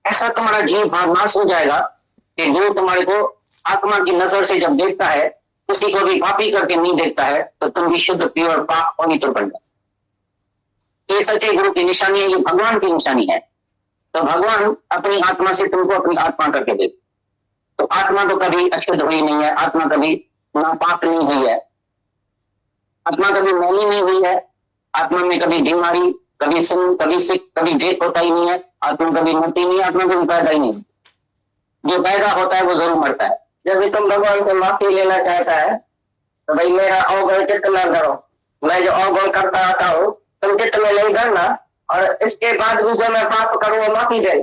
ऐसा तुम्हारा जीव भाव नाश हो जाएगा कि जो तुम्हारे को आत्मा की नजर से जब देखता है, किसी को भी पापी करके नहीं देखता है, तो तुम भी शुद्ध प्योर पाक पवित्र बन जाओ। ये सच्चे गुरु की निशानी है, ये भगवान की निशानी है। तो भगवान अपनी आत्मा से तुमको अपनी आत्मा करके दे। तो आत्मा तो कभी अशुद्ध हुई नहीं है, आत्मा कभी नापाक नहीं हुई है, आत्मा कभी मैली नहीं हुई है, आत्मा में कभी बीमारी, कभी सिंह, कभी सिक, कभी डेथ होता ही नहीं है, आत्मा कभी मरती नहीं, आत्मा कभी पैदा ही नहीं। जो पैदा होता है वो जरूर मरता है। जब भी तुम भगवान से माफी लेना चाहता है तो भाई मेरा अवगुण चित्त न करो, मैं जो अवगुण करता आता हूँ तुम चित्त में नहीं करना, और इसके बाद भी जो मैं पाप करूँ वो माफी दे।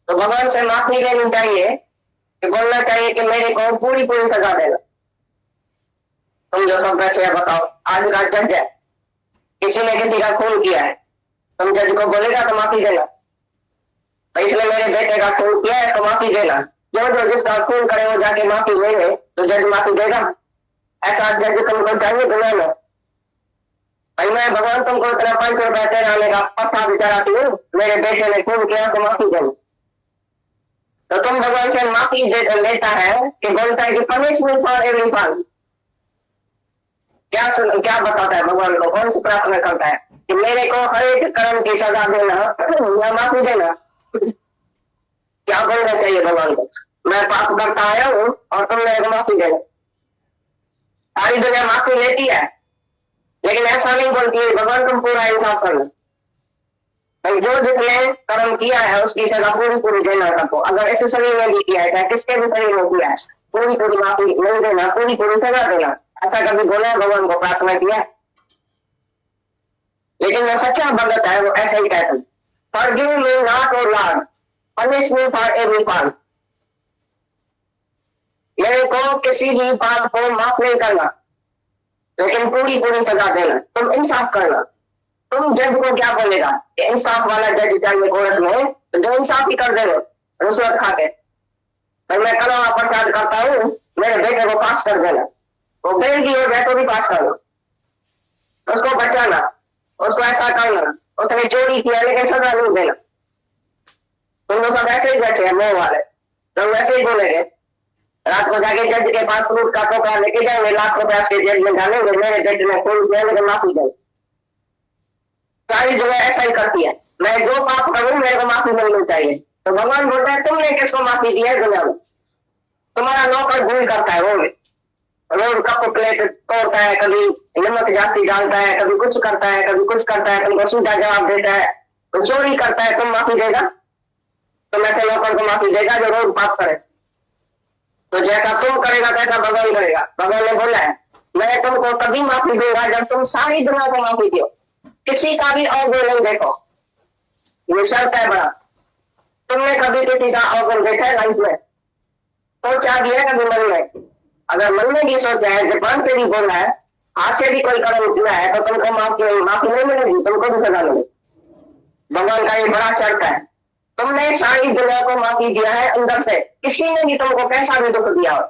तो भगवान से माफी लेनी चाहिए कि बोलना चाहिए कि मेरे को पूरी पूरी सजा देना। तुम जो सब बच्चे बताओ, आज का जज है, किसी ने किसी का खून किया है, तुम जज को बोलेगा तो माफी देना, भाई इसने मेरे बेटे का खून किया है इसको माफी देना। जो जो जिसका खून करे वो जाके माफी लेंगे तो जज माफी देगा? ऐसा जज तुमको चाहिए दुनिया में? भाई मैं भगवान तुमको इतना 5 रुपया तेरे आने का पत्ता भी चढ़ाती हूँ, मेरे बेटे ने खून किया तो माफी दे। तो तुम भगवान से माफी लेता है कि बोलता है कि पनिशमेंट फॉर एवरी फॉल। क्या बताता है भगवान को, कौन सी प्रार्थना करता है कि मेरे को हर एक कर्म की सजा देना या माफी देना? क्या बोलना चाहिए भगवान को? मैं पाप करता आया हूँ और तुम मेरे को माफी देना। सारी दुनिया माफी लेती है लेकिन ऐसा नहीं बोलती है भगवान तुम पूरा इंसाफ करना। जो जिसने कर्म किया है उसकी सजा पूरी पूरी देना सबको। अगर इस शरीर में भी किया है, चाहे किसके भी शरीर में किया है, पूरी पूरी माफी नहीं देना, पूरी पूरी सजा देना। ऐसा कभी बोला है भगवान को, प्रार्थना किया? लेकिन जो सच्चा भगत है वो ऐसे ही कहता है, forgive me not O lord, punish me for every fall. मेरे को किसी भी पाप को माफ नहीं करना लेकिन पूरी पूरी सजा देना। तुम इंसाफ करना। तुम जज को क्या बोलेगा? इंसाफ वाला जज चाहिए कोर्ट में, तो जो इंसाफ ही कर देगा रिश्वत खा के। तो मैं कलवा प्रसाद करता हूँ, मेरे बेटे को पास कर देना, वो बेल की हो जाए तो भी पास करना, उसको बचाना, उसको ऐसा करना, उसने चोरी किया लेकिन सजा नहीं देना। तुम लोग सब ऐसे ही बैठे हैं मोह वाले, तुम वैसे ही बोलेंगे। रात को जाके जज के पास फ्रूट का टोकरा लेके जाएंगे, लाख रुपया उसके जेब में डालेंगे, मेरे जज ने खून किया लेकिन माफी दे। सारी जगह ऐसा ही करती है, मैं जो पाप करूं मेरे को माफी मिलनी चाहिए। तो भगवान बोलता है तुमने किसको माफी दी है दुनिया में? तुम्हारा नौकर भूल करता है, वो रोज कप प्लेट तोड़ता है, कभी नमक जाती डालता है, कभी कुछ करता है, कभी कुछ करता है, तुमको सीधा जवाब देता है, तो चोरी करता है, तुम माफी देगा? तुम ऐसे नौकर को माफी देगा जो रोज पाप करे? तो जैसा तुम करेगा वैसा भगवान करेगा। भगवान ने बोला है मैं तुमको तभी माफी दूंगा जब तुम सारी दुनिया को माफी दो, किसी का भी अवगुण नहीं देखो। ये शर्त है बड़ा। तुमने कभी किसी का अवगुण देखा है लाइफ में? सोचा भी है कभी मन में? अगर मन में भी सोचा है, जबान पे भी बोला है, हाथ से भी कोई कर्म किया है, तो तुमको माफी नहीं मिलेगी, तुमको भी सजा मिलेगी। भगवान का ये बड़ा शर्त है। तुमने सारी दुनिया को माफी दिया है अंदर से, किसी ने भी तुमको कैसा भी दुख दिया हो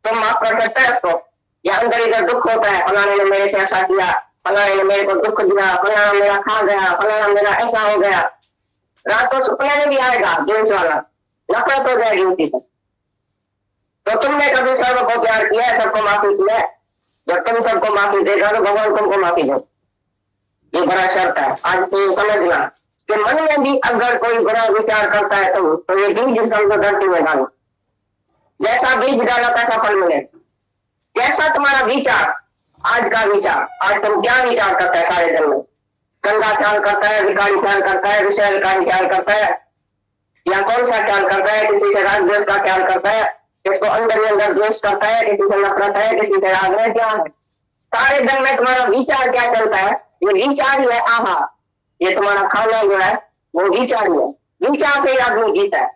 तुम माफ कर सकते हैं उसको? या अंदर इधर दुख होता है, फलाने ने मेरे से ऐसा किया, फलाने ने मेरे को दुख दिया, फलाना मेरा खा गया, फलाना मेरा ऐसा हो गया। रात को सपने में भी आएगा जेंस वाला, नफरत हो जाएगी उनकी। तो तुमने कभी सबको प्यार किया है, सबको माफी किया है? जब तुम सबको माफी देगा तो भगवान तुमको माफी दे। ये बड़ा शर्त है, आज तो समझना कि मन में भी अगर कोई बुरा विचार करता है तो ये बीज तुमको धरती में डालो। जैसा बीज डाला तैसा फल मिले। जैसा तुम्हारा विचार, आज का विचार, आज तुम क्या विचार करता है सारे दिन में? गंदा ख्याल करता है, विकारी ख्याल करता है, विषय विकारी ख्याल करता है, या कौन सा ख्याल करता है? किसी से राग द्वेष का ख्याल करता है, किसको अंदर ही अंदर द्वेष करता है, किसी से नफरत है, किसी से राग है, क्या है? सारे दिन में तुम्हारा विचार क्या चलता है? ये विचार ही है आहार। ये तुम्हारा खाना जो है वो विचार ही है। विचार से ही आदमी जीता है।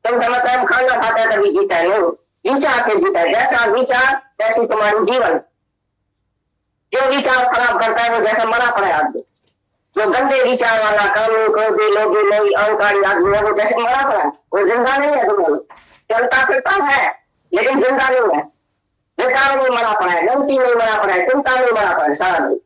तुम समझते हम खाना खाते हैं तभी जीता है? नहीं, विचार से जीता है। जैसा विचार वैसी तुम्हारी जीवन। जो विचार खराब करता है वो जैसा मरा पड़ा है आदमी। जो गंदे विचार वाला कानूनी क्रोधी लोभी लोभी अहंकारी आदमी है वो जैसे मरा पड़ा है, वो जिंदा नहीं है। तुम्हें चलता फिरता है लेकिन जिंदा नहीं है। बेकार नहीं मरा पड़ा है, गलती नहीं मरा पड़ा है, चिंता नहीं मरा पड़ा है सारा दिन।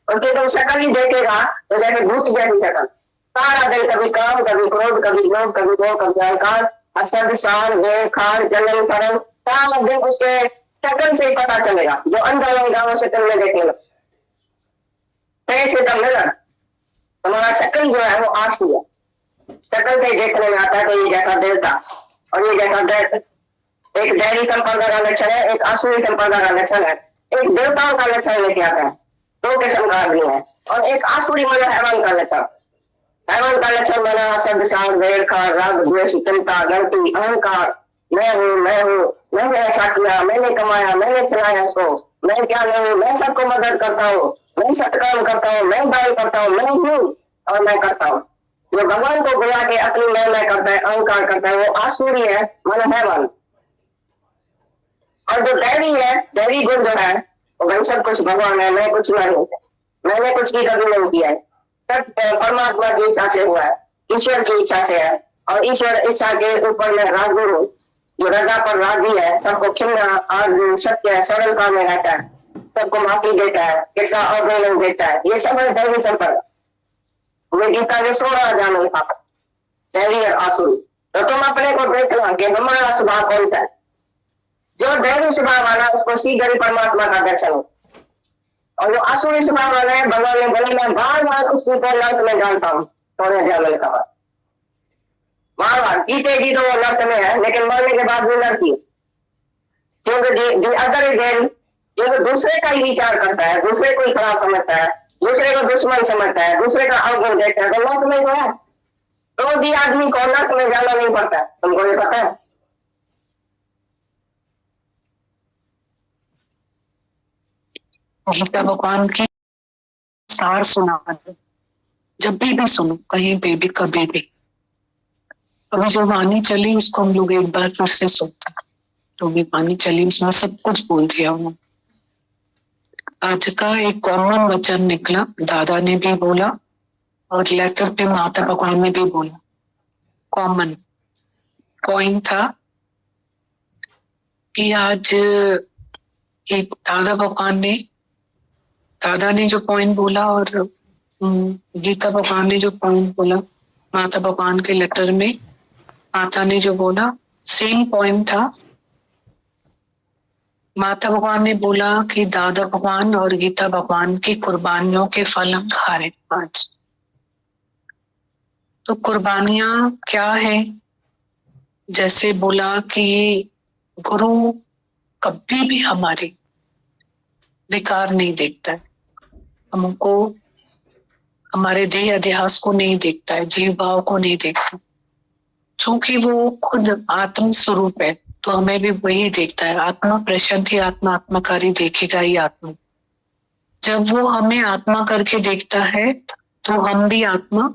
उनकी तुम शक्ल ही देखेगा तो जैसे भूत जैसी शक्ल, सारा दिन कभी काम, कभी क्रोध, कभी लोभ, कभी मोह, कभी अहंकार, असद, सार, वेर, खार, जलन, शरण, सारा दिन उसके शक्ल से ही पता चलेगा। जो अंदर होगा वो शक्ल में देखेगा, से कम नजर। तुम्हारा शक्ल जो है वो आंसू है, शक्ल से देखने में आता है तो ये जैसा देवता और ये जैसा दैत्य। एक दैवी संपदा का लक्षण है, एक आसुरी संपदा का लक्षण है। एक देवताओं का लक्षण लेके आता है, दो किस्म का आदमी है। और एक आसुरी मतलब हैवान का लक्षण। हैवान का लक्षण बना शब्द, सार, वेर, खार, राग, द्वेष, चिंता, गलती, अहंकार, मैं हूँ, मैंने ऐसा किया, मैंने कमाया, मैंने खिलाया इसको, मैं क्या नहीं, मैं सबको मदद करता हूँ, मैं सत्कर्म करता हूँ, मैं दान करता हूँ, मैं हूँ और मैं करता हूँ। जो भगवान को बुला के अपनी मैं करता है, अहंकार करता है, वो आसुरी है, मन हैवान। और जो दैवी है, दैवी गुण जो है वो भाई सब कुछ भगवान है, मैं कुछ नहीं, मैंने कुछ भी कभी नहीं किया है, सब परमात्मा की इच्छा से हुआ है, ईश्वर की इच्छा से है। और ईश्वर इच्छा के ऊपर में राजू हूँ, जो रजा पर राजी है, सबको खिलना, आर्जू, सत्य, सरलता में रहता है, सबको माफी देता है, किसका अवहेलन देता है, ये सब है दैवी संपदा। ये गीता के 16 अध्याय में लिखा, दैवी और आसुरी। तो तुम अपने को देखना कि हमारा स्वभाव कौन सा है। जो दैवी स्वभाव वाला उसको शीघ्र परमात्मा का दर्शन हो, और जो आसुरी स्वभाव वाला है, भगवान ने बोले मैं बार बार उसी को नर्क में डालता हूँ, थोड़े अध्याय में लिखा हुआ, बार बार जीते जी तो वो नर्क में है, लेकिन मरने के बाद भी नर्क ही। क्योंकि अदर इज जो दूसरे का ही विचार करता है, दूसरे को ही खराब समझता है, दूसरे को दुश्मन समझता है, दूसरे का अवगुण देखता है, तो नर्क में जो है तो भी आदमी को नर्क में जाना नहीं पड़ता। तुमको ये पता है? गीता भगवान की सार सुना दो, जब भी सुनो, कहीं पे भी, कभी भी। अभी जो वाणी चली उसको हम लोग एक बार फिर से सुनते, तो भी वाणी चली उसमें सब कुछ बोल दिया उन्होंने। आज का एक कॉमन वचन निकला, दादा ने भी बोला और लेटर पे माता भगवान ने भी बोला। कॉमन पॉइंट था कि आज एक दादा ने जो पॉइंट बोला और गीता भगवान ने जो पॉइंट बोला, माता भगवान के लेटर में माता ने जो बोला सेम पॉइंट था। माता भगवान ने बोला कि दादा भगवान और गीता भगवान की कुर्बानियों के फल हम खा रहे आज। तो कुर्बानियां क्या है? जैसे बोला कि गुरु कभी भी हमारे बेकार नहीं देखता है, हमको हमारे देह अध्यास को नहीं देखता है, जीव भाव को नहीं देखता, क्योंकि वो खुद आत्म स्वरूप है, तो हमें भी वही देखता है। आत्मा प्रशांति, आत्मा आत्मकारी देखेगा ही आत्मा। जब वो हमें आत्मा करके देखता है तो हम भी आत्मा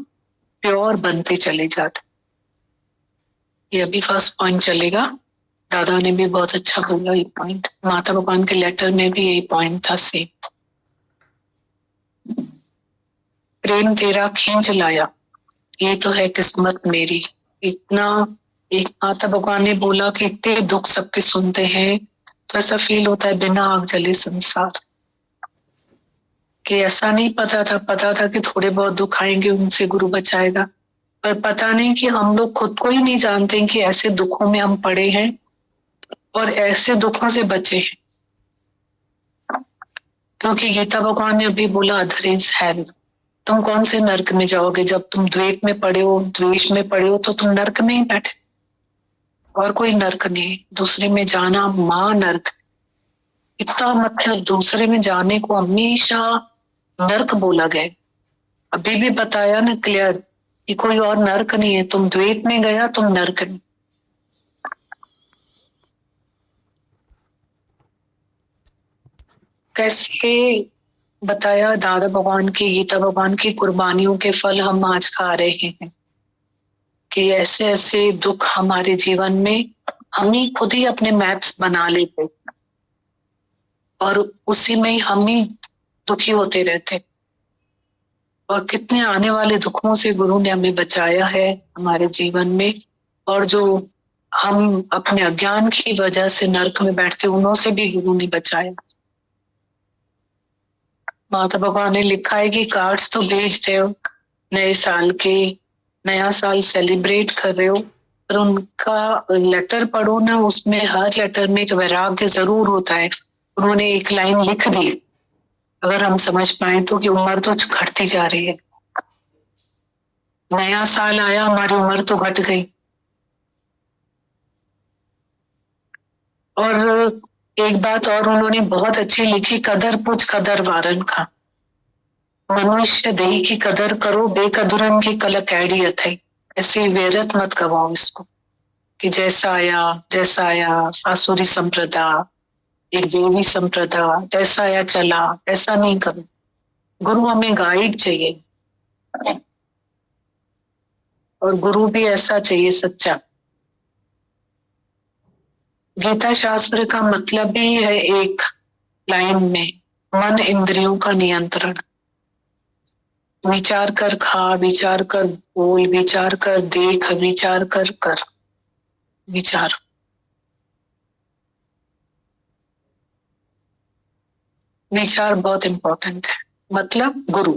प्योर बनते चले जाते। ये अभी फर्स्ट पॉइंट चलेगा। दादा ने भी बहुत अच्छा बोला ये पॉइंट, माता भगवान के लेटर में भी यही पॉइंट था सेम। प्रेम तेरा खींच लाया, ये तो है किस्मत मेरी। इतना एक माता भगवान ने बोला कि इतने दुख सबके सुनते हैं तो ऐसा फील होता है बिना आग जले संसार। कि ऐसा नहीं पता था कि थोड़े बहुत दुख आएंगे उनसे गुरु बचाएगा, पर पता नहीं कि हम लोग खुद को ही नहीं जानते कि ऐसे दुखों में हम पड़े हैं और ऐसे दुखों से बचे हैं। क्योंकि गीता भगवान ने अभी बोला अधर इज हेल, तुम कौन से नरक में जाओगे? जब तुम द्वेष में पड़े हो, द्वेष में पड़े हो तो तुम नरक में ही बैठे, और कोई नरक नहीं। दूसरे में जाना मां नरक, इतना मतलब दूसरे में जाने को हमेशा नरक बोला गया। अभी भी बताया ना क्लियर कि कोई और नरक नहीं है, तुम द्वैत में गया तुम नरक नहीं। कैसे बताया दादा भगवान की, गीता भगवान की कुर्बानियों के फल हम आज खा रहे हैं। कि ऐसे ऐसे दुख हमारे जीवन में हम ही खुद ही अपने मैप्स बना लेते और उसी में हम ही दुखी होते रहते। और कितने आने वाले दुखों से गुरु ने हमें बचाया है हमारे जीवन में, और जो हम अपने अज्ञान की वजह से नरक में बैठते उन्हों से भी गुरु ने बचाया। माता भगवान ने लिखा है कि कार्ड्स तो भेज रहे हो नए साल के नया साल सेलिब्रेट कर रहे हो, पर उनका लेटर पढ़ो ना, उसमें हर लेटर में एक वैराग्य जरूर होता है। उन्होंने एक लाइन लिख दी, अगर हम समझ पाए तो, कि उम्र तो घटती जा रही है। नया साल आया, हमारी उम्र तो घट गई। और एक बात और उन्होंने बहुत अच्छी लिखी, कदर पुछ कदर वारन का, मनुष्य देही की कदर करो, बेकदरन की कल कैडियत है। ऐसे व्यर्थ मत गवाओ इसको, कि जैसा आया आसुरी संप्रदा, एक देवी संप्रदा, जैसा आया चला, ऐसा नहीं करो। गुरु हमें गाइड चाहिए, और गुरु भी ऐसा चाहिए, सच्चा। गीता शास्त्र का मतलब ही है एक लाइन में, मन इंद्रियों का नियंत्रण। विचार कर खा, विचार कर बोल, विचार कर देख, विचार कर कर विचार। विचार बहुत इंपॉर्टेंट है। मतलब गुरु,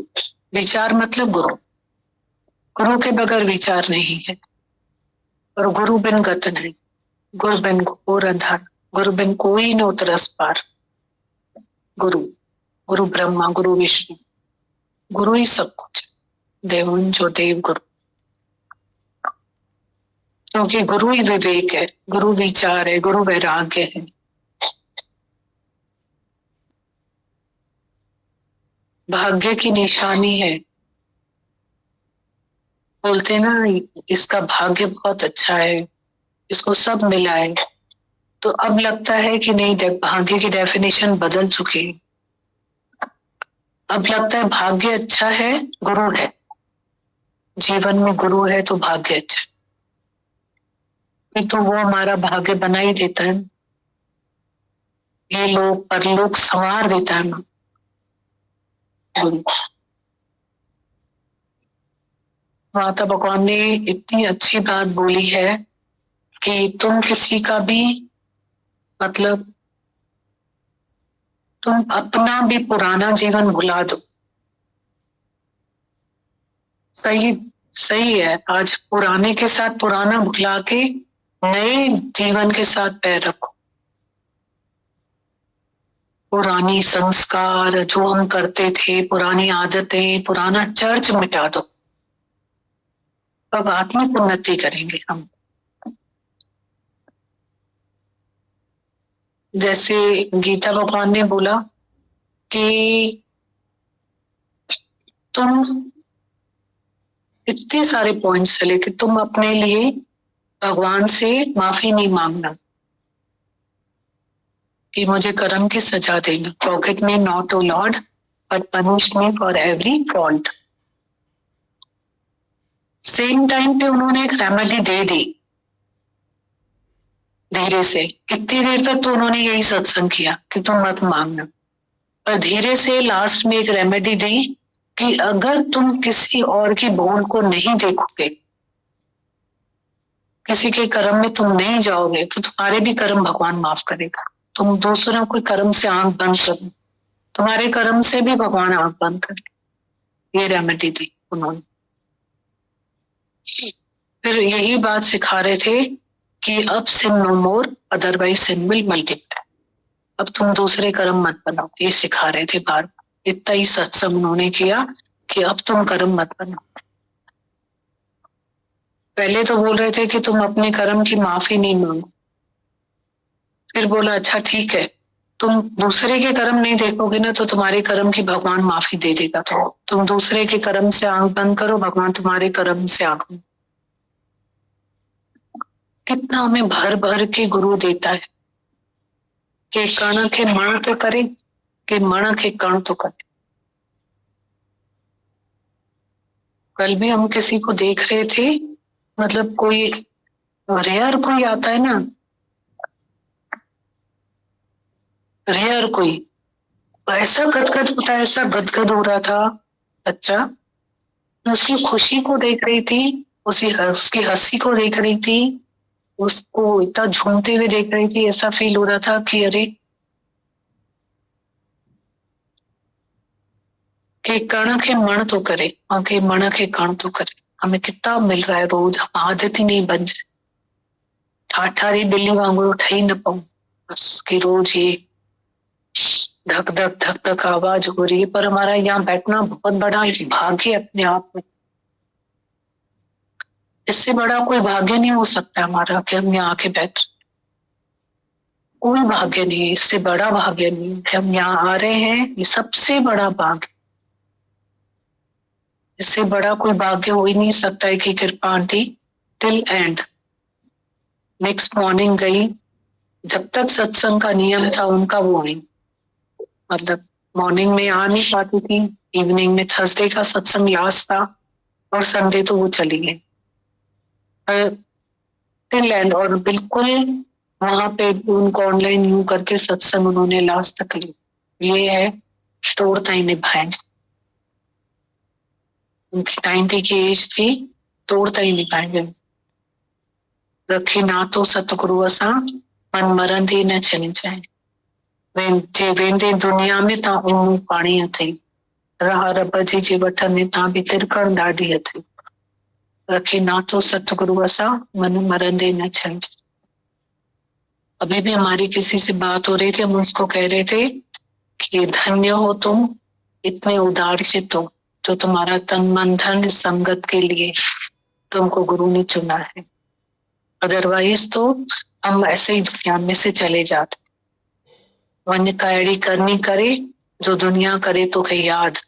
विचार मतलब गुरु। गुरु के बगैर विचार नहीं है, और गुरु बिन गत नहीं। गुरु बिन घोर अंधार, गुरु बिन कोई न उतरस पार। गुरु, गुरु ब्रह्मा, गुरु विष्णु, गुरु ही सब कुछ, देवन जो देव गुरु। क्योंकि गुरु ही विवेक है, गुरु विचार है, गुरु वैराग्य है। भाग्य की निशानी है। बोलते हैं ना, इसका भाग्य बहुत अच्छा है, इसको सब मिला है। तो अब लगता है कि नहीं, भाग्य की डेफिनेशन बदल चुकी है। अब लगता है भाग्य अच्छा है, गुरु है। जीवन में गुरु है तो भाग्य अच्छा है। फिर तो वो हमारा भाग्य बना ही देता है, ये लोग परलोक संवार देता है ना गुरु। माता भगवान ने इतनी अच्छी बात बोली है कि तुम किसी का भी, मतलब तुम अपना भी पुराना जीवन भुला दो। सही, सही है। आज पुराने के साथ पुराना भुला के नए जीवन के साथ पैर रखो। पुरानी संस्कार जो हम करते थे, पुरानी आदतें, पुराना चर्च मिटा दो। अब आत्मिक उन्नति करेंगे हम। जैसे गीता भगवान ने बोला कि तुम, इतने सारे पॉइंट्स चले कि तुम अपने लिए भगवान से माफी नहीं मांगना कि मुझे कर्म की सजा देना। पॉकेट में not O lord but punish me for every fault. Same time पे उन्होंने एक रेमेडी दे दी धीरे से। कितनी देर तक तो उन्होंने यही सत्संग किया कि तुम मत मांगना, पर धीरे से लास्ट में एक रेमेडी दी कि अगर तुम किसी और की भूल को नहीं देखोगे, किसी के कर्म में तुम नहीं जाओगे, तो तुम्हारे भी कर्म भगवान माफ करेगा। तुम दूसरों के कर्म से आंख बंद करो, तुम्हारे कर्म से भी भगवान आंख बंद करे। ये रेमेडी दी उन्होंने। फिर यही बात सिखा रहे थे कि अब sin no more, otherwise sin will multiply. अब तुम दूसरे कर्म मत बनाओ, ये सिखा रहे थे बार। इतना ही सत्संग उन्होंने किया कि अब तुम कर्म मत बनाओ। पहले तो बोल रहे थे कि तुम अपने कर्म की माफी नहीं मांगो, फिर बोला अच्छा ठीक है, तुम दूसरे के कर्म नहीं देखोगे ना, तो तुम्हारे कर्म की भगवान माफी दे देगा। तो तुम दूसरे के कर्म से आंख बंद करो, भगवान तुम्हारे कर्म से आंख बंद। कितना हमें भर भर के गुरु देता है कि कण के मण तो करे, कि मण के कण तो करे। कल भी हम किसी को देख रहे थे, मतलब कोई रेयर कोई आता है ना, रेयर कोई ऐसा गदगद होता है, ऐसा गदगद हो रहा था। अच्छा, मैं उसकी खुशी को देख रही थी, उसकी हंसी को देख रही थी, उसको इतना झूमते हुए देख रही थी। ऐसा फील हो रहा था कि अरे कि कण के मण तो करे, आगे मण के कण तो करे। हमें कितना मिल रहा है रोज, हम आदत ही नहीं बन जाए। ठाठारी बिल्ली वांगुरु ठही न पाऊं, बस कि रोज ये धक धक धक धक आवाज हो रही है। पर हमारा यहाँ बैठना बहुत बड़ा भाग्य है अपने आप में। इससे बड़ा कोई भाग्य नहीं हो सकता हमारा कि हम यहाँ आके बैठ। कोई भाग्य नहीं है, इससे बड़ा भाग्य नहीं है कि हम यहाँ आ रहे हैं। ये सबसे बड़ा भाग्य, इससे बड़ा कोई भाग्य हो ही नहीं सकता है कि कृपा aunty till and. Next morning गई, जब तक सत्संग का नियम था उनका वो आई, मतलब मॉर्निंग में आ नहीं पाती थी, इवनिंग में थर्सडे का सत्संग लास्ट था और संडे तो वो चली गई टिल एंड। और बिल्कुल वहां पे उनको ऑनलाइन यू करके सत्संग उन्होंने लास्ट तक लिया। ये है तोड़ता ही निभाए। उनकी 90 की एज थी, तोड़ता ही निभाए। रखे ना तो सतगुरु असा मन मरण थी न छनी जाए। जे वेंदे दुनिया में ता ऊं पाणी अथई, रहा रब जी जे वठन में ता भी तिरकण ॾाढी अथई। रखे ना तो सतगुरु असा मन मरंदे न छन। अभी भी हमारी किसी से बात हो रही थी, हम उसको कह रहे थे कि धन्य हो तुम, इतने उदार चित्त हो, जो तुम्हारा तन मन धन संगत के लिए तुमको गुरु ने चुना है। अदरवाइज तो हम ऐसे ही दुनिया में से चले जाते। वन्य कायड़ी करनी करे जो दुनिया करे तो कहीं याद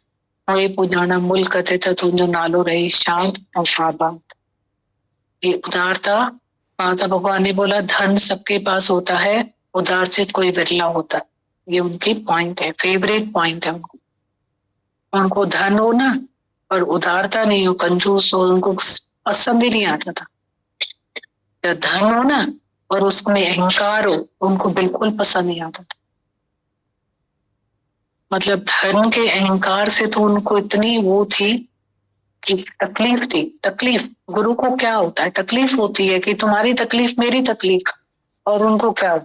मोए पुजाना मुल्क थे तो तुझो नालो रहे शांत और आबाद। ये उदारता, माता भगवान ने बोला धन सबके पास होता है, उदार चित कोई बिरला होता है। ये उनकी पॉइंट है, फेवरेट पॉइंट है उनको। उनको धन हो ना और उदारता नहीं हो, कंजूस हो, उनको पसंद ही नहीं आता था। जब धन हो ना और उसमें अहंकार हो, उनको बिल्कुल पसंद नहीं आता था। मतलब धर्म के अहंकार से तो उनको इतनी वो थी कि तकलीफ थी। तकलीफ गुरु को क्या होता है, तकलीफ होती है कि तुम्हारी तकलीफ मेरी तकलीफ। और उनको क्या,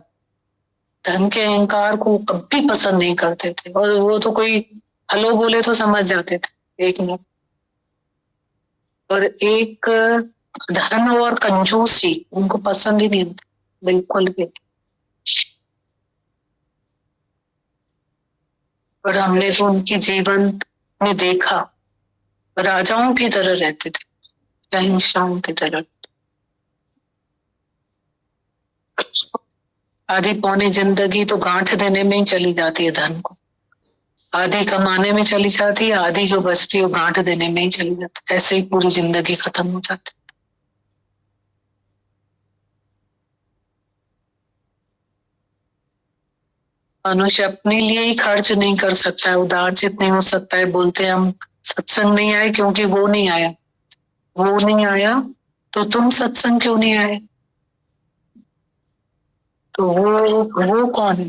धन के अहंकार को कभी पसंद नहीं करते थे। और वो तो कोई हेलो बोले तो समझ जाते थे एक मिनट। और एक धन और कंजूसी उनको पसंद ही नहीं बिल्कुल भी। और हमने तो उनके जीवन में देखा, राजाओं की तरह रहते थे, शहंशाहों की तरह। आधी पौनी जिंदगी तो गांठ देने में ही चली जाती है धन को, आधी कमाने में चली जाती है, आधी जो बचती है वो गांठ देने में ही चली जाती है। ऐसे ही पूरी जिंदगी खत्म हो जाती। मनुष्य अपने लिए ही खर्च नहीं कर सकता है, उदारचित नहीं हो सकता है। बोलते हैं हम सत्संग नहीं आए क्योंकि वो नहीं आया। वो नहीं आया तो तुम सत्संग क्यों नहीं आए? तो वो कौन है?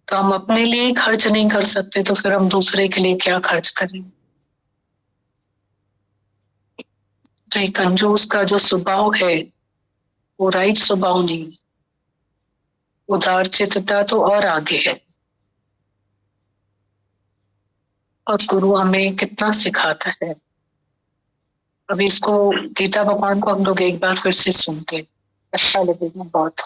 तो हम अपने लिए ही खर्च नहीं कर सकते तो फिर हम दूसरे के लिए क्या खर्च करें? तो ये कंजूस का जो स्वभाव है वो राइट स्वभाव नहीं। उदारचित्तता तो और आगे है। और गुरु हमें कितना सिखाता है। अभी इसको गीता भगवान को हम लोग एक बार फिर से सुनते हैं, अच्छा लगेगा बहुत।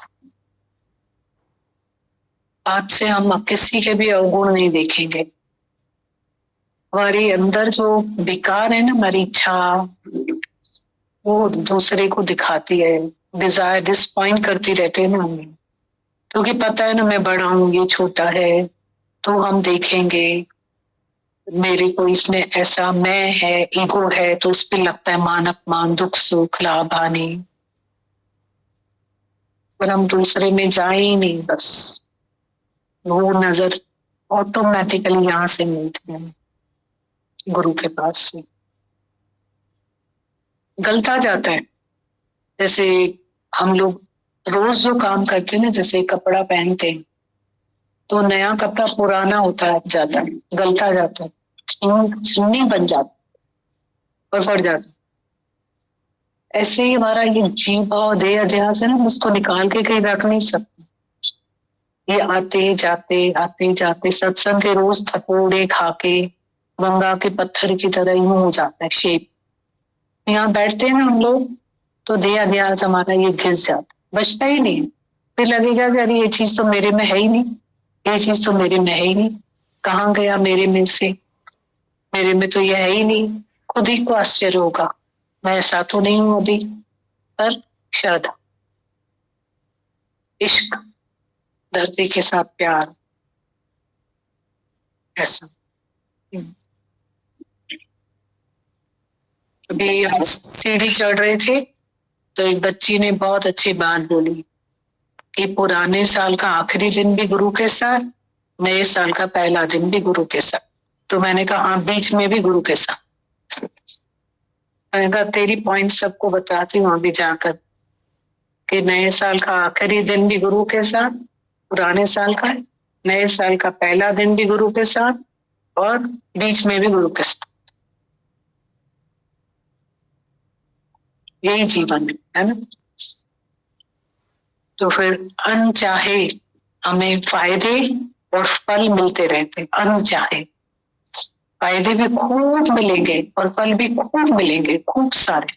आज से हम अब किसी के भी अवगुण नहीं देखेंगे। हमारे अंदर जो विकार है ना, हमारी इच्छा, वो दूसरे को दिखाती है, डिजायर डिसपॉइंट करती रहती है ना हमें। क्योंकि पता है ना मैं बड़ा हूँ, ये छोटा है, तो हम देखेंगे मेरे को इसने ऐसा, मैं है, ईगो है, तो उस पर लगता है मान अपमान, दुख सुख, लाभ हानि। पर हम दूसरे में जाए ही नहीं, बस वो नजर ऑटोमेटिकली यहाँ से मिलती है गुरु के पास से। गलता जाता है। जैसे हम लोग रोज जो काम करते हैं ना, जैसे कपड़ा पहनते हैं तो नया कपड़ा पुराना होता जाता है, गलता जाता है, छन्नी बन जाता और बढ़ जाता। ऐसे ही हमारा ये जीव और देह अध्यास है ना, उसको निकाल के कहीं रख नहीं सकते। ये आते जाते सत्संग के रोज थपोड़े खा के गंगा के पत्थर की तरह यूं हो जाता है शेप। यहाँ बैठते हैं ना हम लोग तो देह अध्यास हमारा ये घिस जाता, बचता ही नहीं। फिर लगेगा कि अरे ये चीज तो मेरे में है ही नहीं, ये चीज तो मेरे में है ही नहीं, कहाँ गया मेरे में से, मेरे में तो ये है ही नहीं। खुद ही को आश्चर्य होगा, मैं ऐसा तो नहीं हूं अभी। पर श्रद्धा, इश्क, धरती के साथ प्यार, ऐसा। अभी हम सीढ़ी चढ़ रहे थे तो एक बच्ची ने बहुत अच्छी बात बोली कि पुराने साल का आखिरी दिन भी गुरु के साथ, नए साल का पहला दिन भी गुरु के साथ। तो मैंने कहा हाँ, बीच में भी गुरु के साथ। मैंने कहा तेरी पॉइंट सबको बताती हूँ अभी जाकर कि नए साल का आखिरी दिन भी गुरु के साथ, पुराने साल का, नए साल का पहला दिन भी गुरु के साथ, और बीच में भी गुरु के साथ। यही जीवन है ना। तो फिर अनचाहे हमें फायदे और फल मिलते रहते, अनचाहे फायदे भी खूब मिलेंगे और फल भी खूब मिलेंगे, खूब सारे,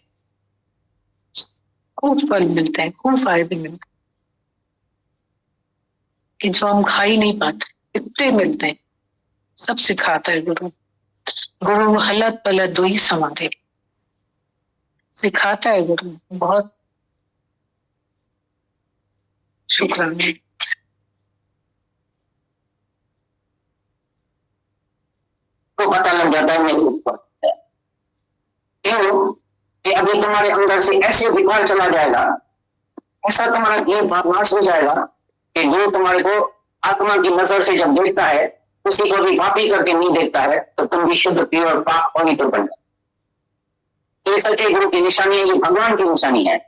खूब फल मिलते हैं, खूब फायदे मिलते हैं कि जो हम खा ही नहीं पाते, इतने मिलते हैं। सब सिखाता है गुरु। गुरु हलत पलत दो ही समाधे सिखाता है गुरु। बहुत शुक्राना। तो पता लग जाता है मेरे ऊपर क्यों कि अभी तुम्हारे अंदर से ऐसे विकार चला जाएगा, ऐसा तुम्हारा जीव नाश हो जाएगा कि जो तुम्हारे को आत्मा की नजर से जब देखता है, किसी को भी पापी करके नहीं देखता है, तो तुम भी शुद्ध प्योर पाप पवित्र बन जाए। ये सच्चे गुरु की निशानी है, ये भगवान की निशानी है।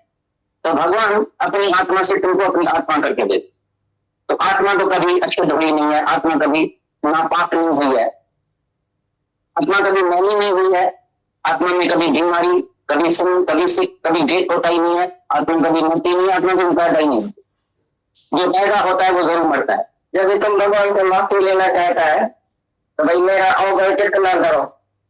तो भगवान अपनी आत्मा से तुमको अपनी आत्मा करके दे। तो आत्मा तो कभी अशुद्ध हुई नहीं है, आत्मा कभी नापाक नहीं हुई है, आत्मा कभी मैली नहीं हुई है, आत्मा में कभी बीमारी, कभी सिंह, कभी सिख, कभी डेथ होता ही नहीं है, आत्मा कभी मरती नहीं है, आत्मा कभी पैदा ही नहीं होती। जो पैदा होता है वो जरूर मरता है। जब तुम भगवान को माफी लेना चाहता है तो भाई मेरा अवगुण चित्त ना करो,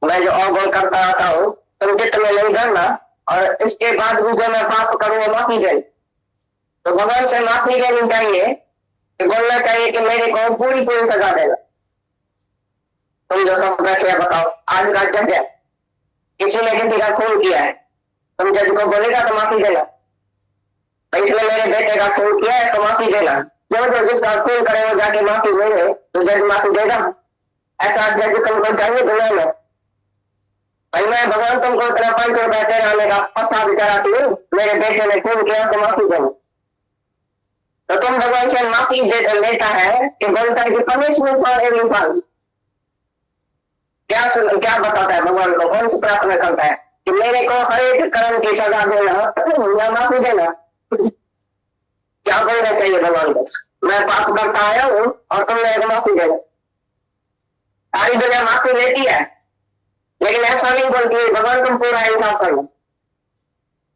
मैं जो अवगुण करता आता हूँ तुम चित्त में नहीं करना, और इसके बाद भी जो मैं पाप करूँ वो माफी जाए। तो भगवान से माफी लेनी चाहिए कि बोलना चाहिए कि मेरे को पूरी पूरी सजा देना। तुम जो सब कैसे बताओ, आज का जज है, किसी ने किसी का खून किया है, तुम जज को बोलेगा तो माफी देना, इसलिए मेरे बेटे का खून किया है इसको माफी देना। जो जिसका खून करे वो जाके माफी देंगे तो जज माफी देगा। ऐसा जज तुमको चाहिए दुनिया में? भाई मैं भगवान तुमको इतना 5 रुपए दे रहने का प्रसाद कराती हूँ, मेरे बेटे ने खून किया तो माफी दो। तो तुम भगवान से माफी लेता है कि बोलता है कि पनिशमेंट फॉर एवरी फॉल्ट। क्या बताता है भगवान को, कौन सी प्रार्थना करता है कि मेरे को हर एक कर्म की सजा देना या माफी देना। क्या बोलना चाहिए भगवान को? मैं पाप करता आया हूँ और तुम मेरे को माफी देना। सारी दुनिया माफी लेती है लेकिन ऐसा नहीं बोलती है भगवान तुम पूरा इंसाफ करो।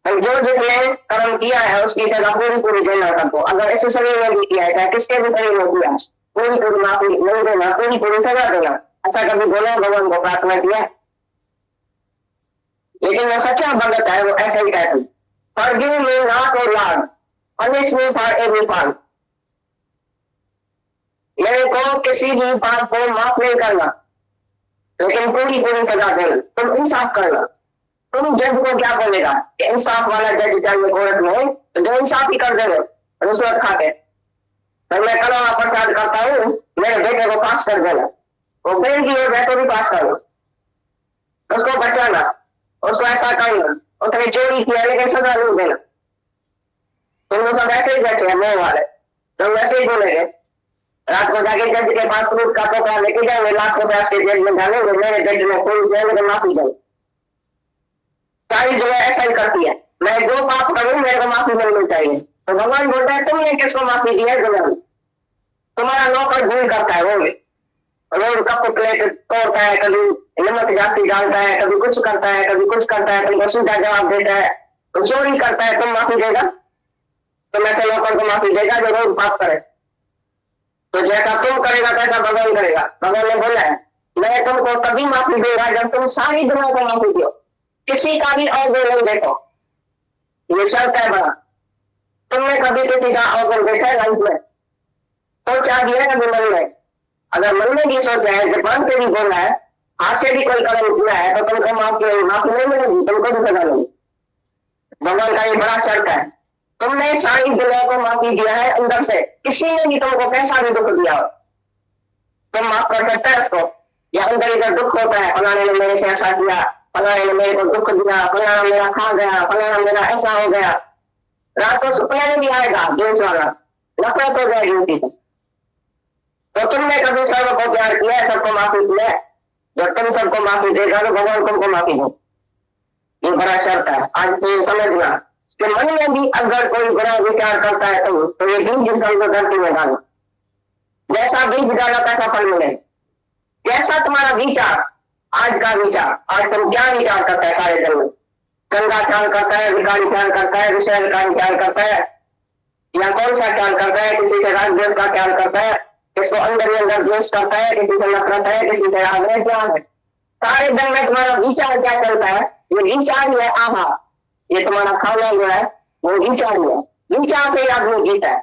जो जिसने कर्म किया है उसकी सजा पूरी पूरी देना सबको। अगर ऐसे शरीर में भी किया है, चाहे किसके भी शरीर में किया है, पूरी पूरी माफी नहीं देना, पूरी पूरी सजा देना। ऐसा कभी बोला भगवान को प्रार्थना किया? लेकिन जो सच्चा भगत है वो ऐसा ही कहते हैं, forgive me not O lord, punish me for every fault. मेरे को किसी भी पाप को माफ नहीं करना लेकिन पूरी पूरी सजा देना। तुम इंसाफ करना। तुम जज को क्या बोलेगा कि इंसाफ वाला जज चाहिए कोर्ट में, तो जो इंसाफ ही कर देगा रिश्वत खा के। तो मैं कलवा प्रसाद करता हूँ, मेरे बेटे को पास कर देना, वो फेल की हो जाए तो भी पास करना, उसको बचाना, उसको ऐसा करना, उसने चोरी किया लेकिन सजा नहीं देना। तुम लोग सब ऐसे ही बैठे हैं मैं वाले, तुम वैसे ही बोलेंगे। रात को जाके जज के पास फ्रूट का टोकरा लेके जाएंगे, लाख रुपया उसके जेब में डालेंगे, मेरे जज में कोई जाएंगे तो माफी देंगे। सारी जगह ऐसा ही करती है, मैं जो पाप करूँ मेरे को माफी मिलनी चाहिए। तो भगवान बोलता है तुमने किसको माफी दी है? दुनिया में तुम्हारा नौकर भूल करता है, वो रोज कप प्लेट तोड़ता है, कभी नमक जाती डालता है, कभी कुछ करता है, कभी कुछ करता है, तुमको सीधा जवाब देता है, तो चोरी करता है, तुम माफी देगा? तुम ऐसे नौकर को माफी देगा जो रोज पाप करे? तो जैसा तुम करेगा वैसा भगवान करेगा। भगवान ने बोला है मैं तुमको तभी माफी दूंगा जब तुम सारी दुनिया को माफी दो, किसी का भी अवगुण नहीं देखो। ये शर्त है बड़ा। तुमने कभी किसी का अवगुण देखा है लाइफ में? सोचा भी है कभी मन में? अगर मन में भी सोचा है, जबान पे भी बोला है, हाथ से भी कोई कदम किया है, तो तुमको माफी नहीं मिलेगी, तुमको भी सजा नहीं। भगवान का ये बड़ा शर्त है। तुमने सारी दुनिया को माफी दिया है अंदर से, किसी ने भी तुमको कैसा भी दुख दिया हो तुम माफ कर सकते है उसको? या अंदर इधर दुख होता है, फलाने ने मेरे से ऐसा किया, फलाने ने मेरे को दुख दिया, फलाना मेरा खा गया, फलाना मेरा ऐसा हो गया। रात को सपने में भी आएगा जोश वाला, नफरत हो जाएगी उनकी। तो तुमने कभी सबको प्यार किया है, सबको माफी किया है? जब तुम सबको माफी देगा तो भगवान तुमको माफी दो। ये बड़ा शर्त है। आज तो समझना कि मन में भी अगर कोई बुरा विचार करता है तो ये बीज को धरती में डालो। जैसा बीज डाला तैसा फल मिले। जैसा तुम्हारा विचार, आज का विचार, आज तुम क्या विचार करता है सारे दिन में? गंदा ख्याल करता है, विकारी ख्याल करता है, विषय का ख्याल करता है, या कौन सा ख्याल करता है? किसी से राग द्वेष का ख्याल करता है, किसको अंदर ही अंदर द्वेष करता है, किसी से नफरत है, किसी से आग्रह क्या है? सारे दिन में तुम्हारा विचार क्या चलता है? ये विचार ही है आहा। ये तुम्हारा खाना जो है वो विचार ही है। विचार से ही आदमी जीता है।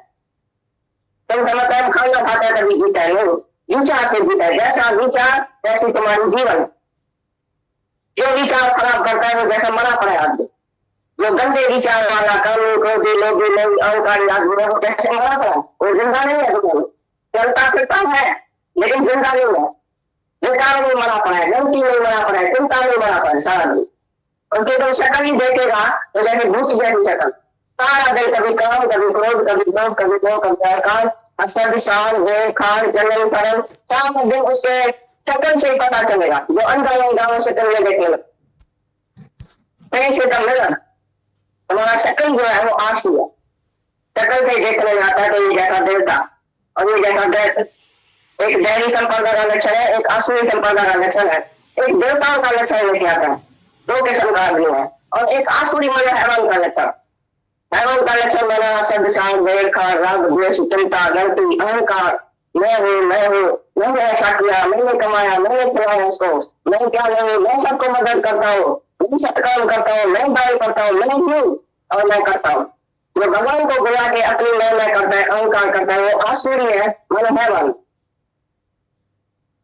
तुम समझते हो खाना खाता है तभी जीता है? नहीं, विचार से जीता है। जैसा विचार वैसी तुम्हारी जीवन। जो विचार खराब करता है वो जैसा मरा पड़ा आदमी। जो गंदे विचार वाला, कानून क्रोधी लोभी अहंकारी आदमी है वो जैसे मरा पड़ा, वो जिंदा नहीं है। तो चलता फिरता है लेकिन जिंदा नहीं है। विचार नहीं मरा पड़ा है, गलती नहीं मरा पड़ा है, चिंता नहीं मरा पड़ा है सारा दिन। उनकी तुम शक्ल ही देखेगा तो जैसे भूत जैसी शक्ल, सारा दिन कभी काम, कभी क्रोध, कभी लोभ, कभी मोह, कभी अहंकार, असद शान वेद खान जलन तरन, सारा दिन उससे शक्ल से ही पता चलेगा। जो अंदर गाँव शक्ल में देखने लगे कहीं से कम मिला। तुम्हारा शक्ल जो है वो आंसू है, शक्ल से देखने जाता है। तो ये जैसा देवता और ये जैसा दैत्य, एक दैवी संपदा का लक्षण है, एक आसुरी संपदा का लक्षण है। एक देवताओं का लक्षण लेके आता है, दो किस्म का आदमी है। और एक आसुरी माना हैवान का लक्षण। हैवान का लक्षण माना सद शान वेद खान राग द्वेष चिंता गलती अहंकार, मैं हूँ मैंने ऐसा किया, मैंने कमाया, मैंने खिलाया इसको, मैं क्या नहीं, मैं सबको मदद करता हूँ, मैं सब काम करता हूँ, मैं दान करता हूँ, मैं हूँ और मैं करता हूँ। जो भगवान को बुला के अपनी मैं करता है, अहंकार करता है, वो आसुरी है, माना हैवान।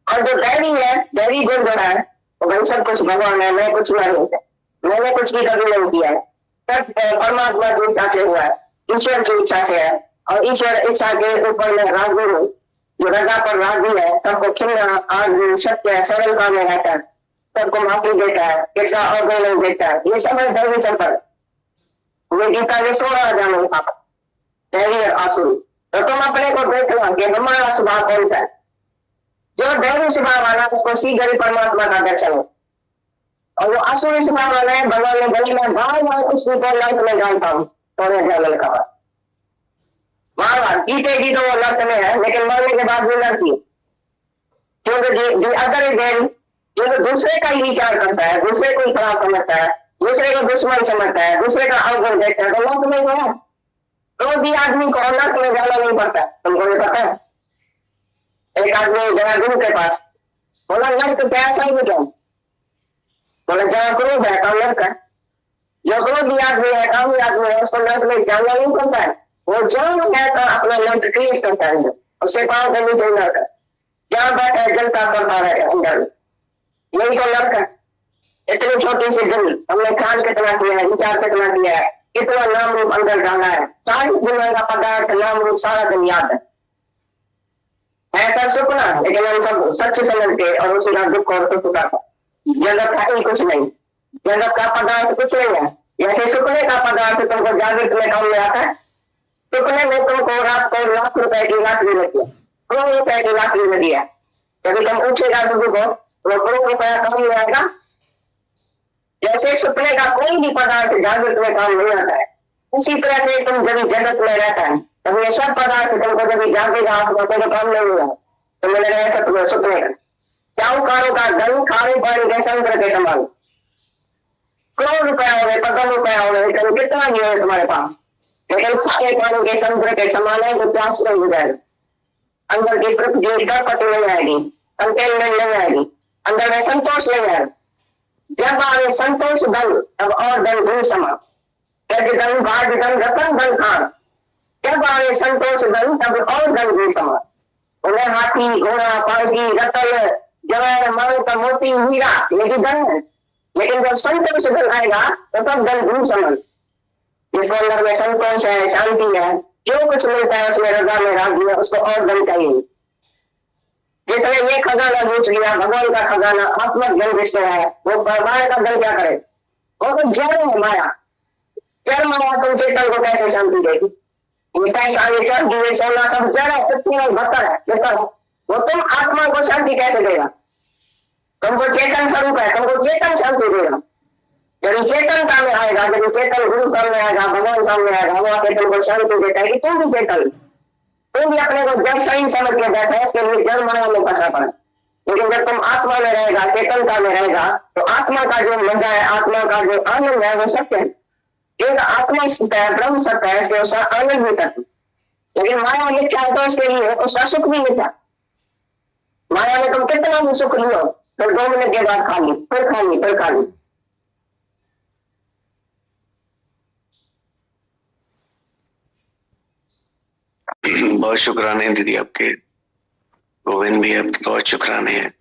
और जो दैवी है, दैवी गुण जो है तो भाई सब कुछ भगवान है, मैं कुछ नहीं, मैंने कुछ भी कभी नहीं किया है, सब परमात्मा की इच्छा से हुआ है, ईश्वर की इच्छा से है। और ईश्वर इच्छा के ऊपर में राजगुरु जो रजा पर राजी है, सबको खिलना आदमी सत्य सरलता में रहता है, सबको माफी देता है, किसका अवगुण नहीं देता है। ये सब है दैवी संपर्क। ये गीता में 16 अध्याय में पापा दैवी और आसुरी। तो तुम अपने को देखना कि हमारा स्वभाव कौन सा है। जो दैवी स्वभाव वाला उसको शीघ्र ही परमात्मा का दर्शन हो, और वो आसुरी स्वभाव वाला है भगवान ने बोले मैं बार बार उसी को लंक में डालता हूँ। थोड़े जल का बार बार जीते जी तो वो लंक में है, लेकिन मरने के बाद भी लड़ती है। क्योंकि अगर जो दूसरे का ही विचार करता है, दूसरे को ही खराब समझता है, दूसरे को दुश्मन समझता है, दूसरे का अवगुण देखता है, तो लंक में गया। तो भी आदमी को लंक में जाना नहीं पड़ता। तुमको भी पता है, एक आदमी जरा गुरु के पास बोला लंक कैसा ही क्यों? बोले जरा क्रोध है काम लड़का, जो क्रोधी आदमी है, कामी आदमी है, उसको लंक में जाना नहीं पड़ता है। वो जन्म है तो अपना लंक क्रिएट करता है, उसके पाँव के नीचे लड़का जहाँ बैठा है जलता सड़ता रहे अंदर। यही तो लड़का, इतनी छोटी सी दुनिया हमने ख्याल कितना किया है, विचार कितना किया है, कितना नाम रूप अंदर डाला है, सारी दुनिया का पदार्थ नाम रूप सारा दिन याद है सब सुपना। लेकिन हम सब सच समझ के और उसी का दुख और सुख का जगत का ही कुछ नहीं, जगत का पदार्थ कुछ नहीं है। जैसे सुपने का पदार्थ तुमको जागृत में काम में आता है, सुपने में तुमको रात को लाख रुपए की लॉटरी लगी है, करोड़ रुपए की लॉटरी लगी है। यदि तुम पूछेगा सुबह को वो करोड़ रुपया काम में आएगा। जैसे सुपने का कोई भी पदार्थ जागृत में काम नहीं आता है, उसी तरह से तुम जब जगत में रहता है तब ये सब पदार्थ तुमको जब जागेगा तो काम नहीं हुआ। तो मैंने रहा सुपने का साहूकारों का धन खाने पानी के समुद्र के समान, करोड़ रुपया हो गए, पकड़ रुपया हो गए, कितना भी हो तुम्हारे पास, लेकिन खाने पानी के समुद्र के समान है जो प्यास नहीं हो जाएगा। अंदर की पृथ्वी कपट नहीं आएगी, कंटेनमेंट नहीं आएगी, अंदर में संतोष नहीं आएगा। जब आए संतोष धन तब और धन धूल समा, यदि धन भाग्य धन रतन धन खान, जब आए संतोष धन तब और धन धूल समा। उन्हें हाथी घोड़ा पालकी रतन जवाहर मांग मोती हीरा ये भी धन है, लेकिन जब संतोष धन आएगा तो तब धन धूल समान। जिसके अंदर में संतोष है, शांति है, जो कुछ मिलता है उसमें रजा में राग दिया, उसको और धन चाहिए। जिसने ये खजाना पूछ लिया, भगवान का खजाना आत्मक धन जिससे है, वो माया का धन क्या करे? वो तो जड़ है माया। जड़ माया तुम चेतन को कैसे शांति देगी? ये पैसा, ये चर्बी, ये सोना सब जड़ है, पृथ्वी और भक्कर है, वो तुम आत्मा को शांति कैसे देगा? तुमको चेतन स्वरूप है, तुमको चेतन शांति देगा। जब चेतनता में आएगा, जब चेतन गुरु सामने आएगा, भगवान सामने आएगा, वो आके तुमको शांति देता है कि तुम भी चेतन, तुम भी अपने को जब सही समझ के बैठे, इसके लिए जड़ माया में फंसा पड़ा। लेकिन जब तुम आत्मा में रहेगा, चेतनता में रहेगा, तो आत्मा का जो मजा है, आत्मा का जो आनंद है वो सत्य है। एक आत्मा सत्य है, ब्रह्म सत्य है, इसलिए उसका आनंद भी सत्य। लेकिन माया मिथ्या है तो उसके लिए उसका सुख भी मिथ्या। माया में तुम कितना भी सुख लियो, फिर 2 मिनट के बाद खा ली, फिर खा ली, फिर खा ली। बहुत शुक्राने दीदी आपके, गोविंद भी आपके बहुत शुक्राने हैं।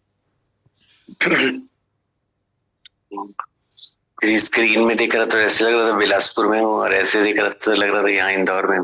स्क्रीन में देख रहा तो ऐसे लग रहा था बिलासपुर में हूँ, और ऐसे देख रहा तो लग रहा था यहाँ इंदौर में।